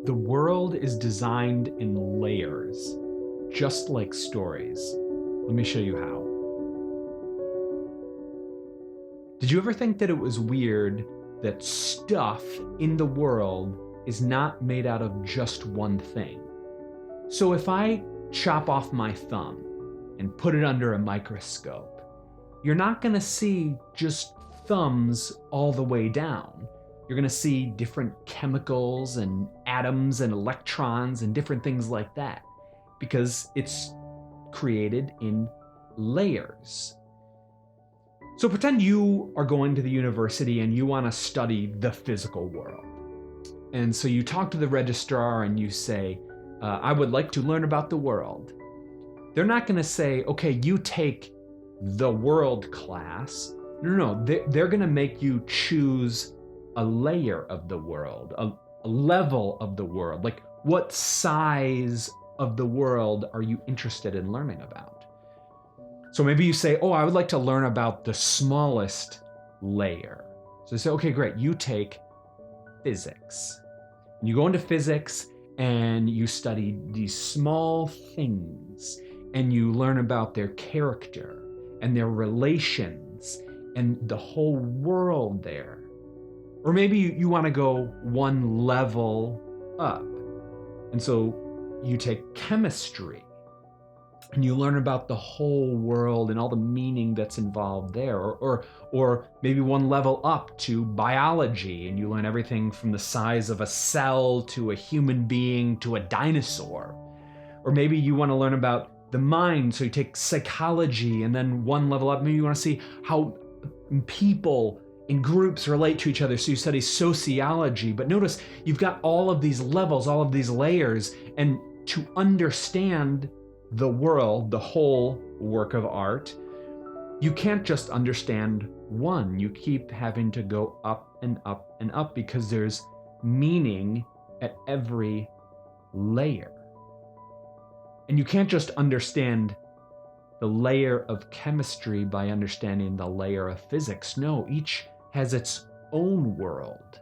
The world is designed in layers, just like stories. Let me show you how. Did you ever think that it was weird that stuff in the world is not made out of just one thing? So if I chop off my thumb and put it under a microscope, you're not going to see just thumbs all the way down. You're going to see different chemicals and atoms and electrons and different things like that because it's created in layers. So pretend you are going to the university and you want to study the physical world. And so you talk to the registrar and you say, I would like to learn about the world. They're not going to say, okay, you take the world class. No, they're going to make you choose a layer of the world, a level of the world. Like, what size of the world are you interested in learning about? So maybe you say, I would like to learn about the smallest layer. So they say, okay, great, you take physics. And you go into physics and you study these small things and you learn about their character and their relations and the whole world there. Or maybe you want to go one level up. And so you take chemistry and you learn about the whole world and all the meaning that's involved there. Or maybe one level up to biology and you learn everything from the size of a cell to a human being to a dinosaur. Or maybe you want to learn about the mind, so you take psychology, and then one level up, maybe you want to see how people in groups relate to each other, so you study sociology. But notice you've got all of these levels, all of these layers, and to understand the world, the whole work of art, you can't just understand one. You keep having to go up and up and up because there's meaning at every layer. And you can't just understand the layer of chemistry by understanding the layer of physics. No, each has its own world.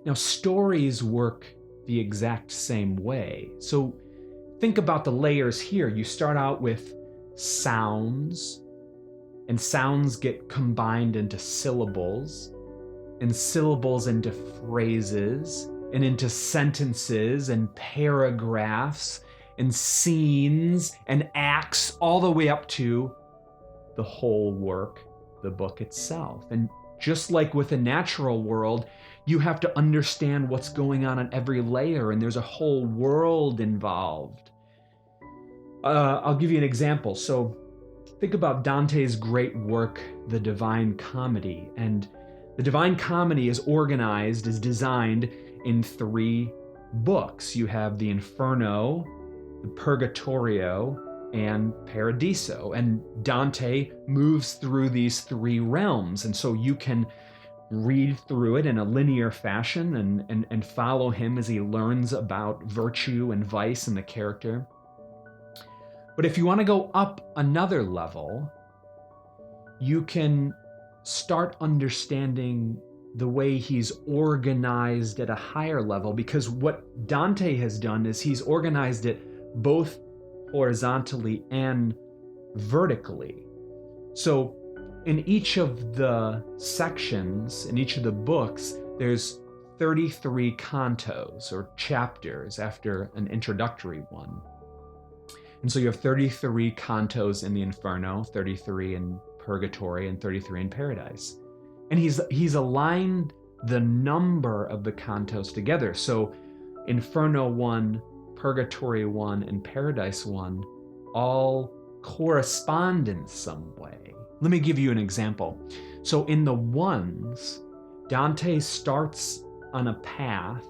Now, stories work the exact same way. So think about the layers here. You start out with sounds, and sounds get combined into syllables, and syllables into phrases, and into sentences and paragraphs and scenes and acts, all the way up to the whole work, the book itself. And just like with the natural world, you have to understand what's going on every layer, and there's a whole world involved. I'll give you an example. So think about Dante's great work, The Divine Comedy. And the Divine Comedy is organized, is designed in 3 books. You have the Inferno, the Purgatorio, and Paradiso. And Dante moves through these 3 realms. And so you can read through it in a linear fashion and follow him as he learns about virtue and vice and the character. But if you want to go up another level, you can start understanding the way he's organized at a higher level, because what Dante has done is he's organized it both horizontally and vertically. So in each of the sections, in each of the books, there's 33 cantos or chapters after an introductory one. And so you have 33 cantos in the Inferno, 33 in Purgatory, and 33 in Paradise. And he's aligned the number of the cantos together. So Inferno 1, Purgatory 1, and Paradise 1 all correspond in some way. Let me give you an example. So in the ones, Dante starts on a path,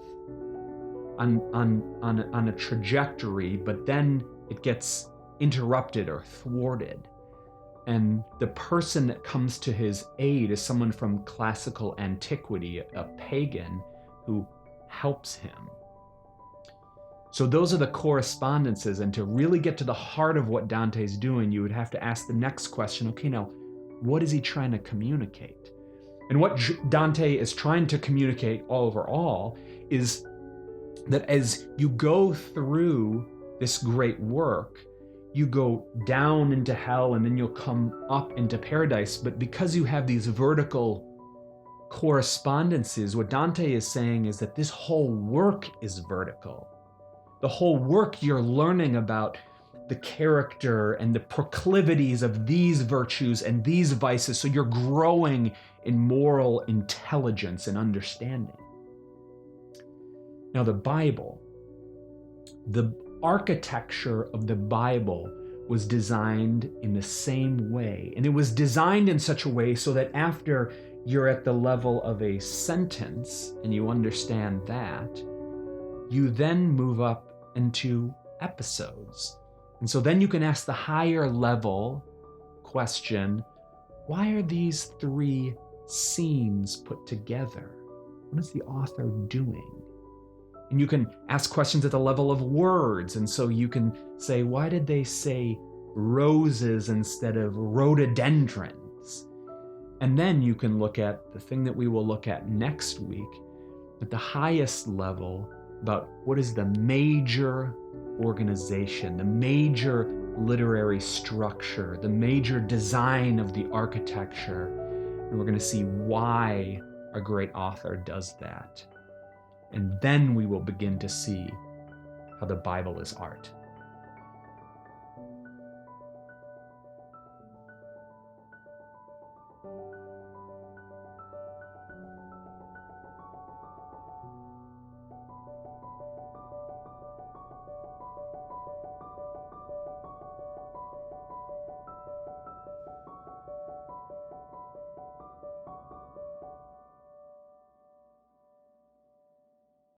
on a trajectory, but then it gets interrupted or thwarted. And the person that comes to his aid is someone from classical antiquity, a pagan, who helps him. So those are the correspondences. And to really get to the heart of what Dante's doing, you would have to ask the next question, okay, now, what is he trying to communicate? And what Dante is trying to communicate overall is that as you go through this great work, you go down into hell and then you'll come up into paradise. But because you have these vertical correspondences, what Dante is saying is that this whole work is vertical. The whole work you're learning about the character and the proclivities of these virtues and these vices, so you're growing in moral intelligence and understanding. Now, the Bible, the architecture of the Bible was designed in the same way. And it was designed in such a way so that after you're at the level of a sentence and you understand that, you then move up into episodes. And so then you can ask the higher level question, why are these 3 scenes put together? What is the author doing? And you can ask questions at the level of words. And so you can say, why did they say roses instead of rhododendrons? And then you can look at the thing that we will look at next week at the highest level about what is the major organization, the major literary structure, the major design of the architecture. And we're going to see why a great author does that. And then we will begin to see how the Bible is art.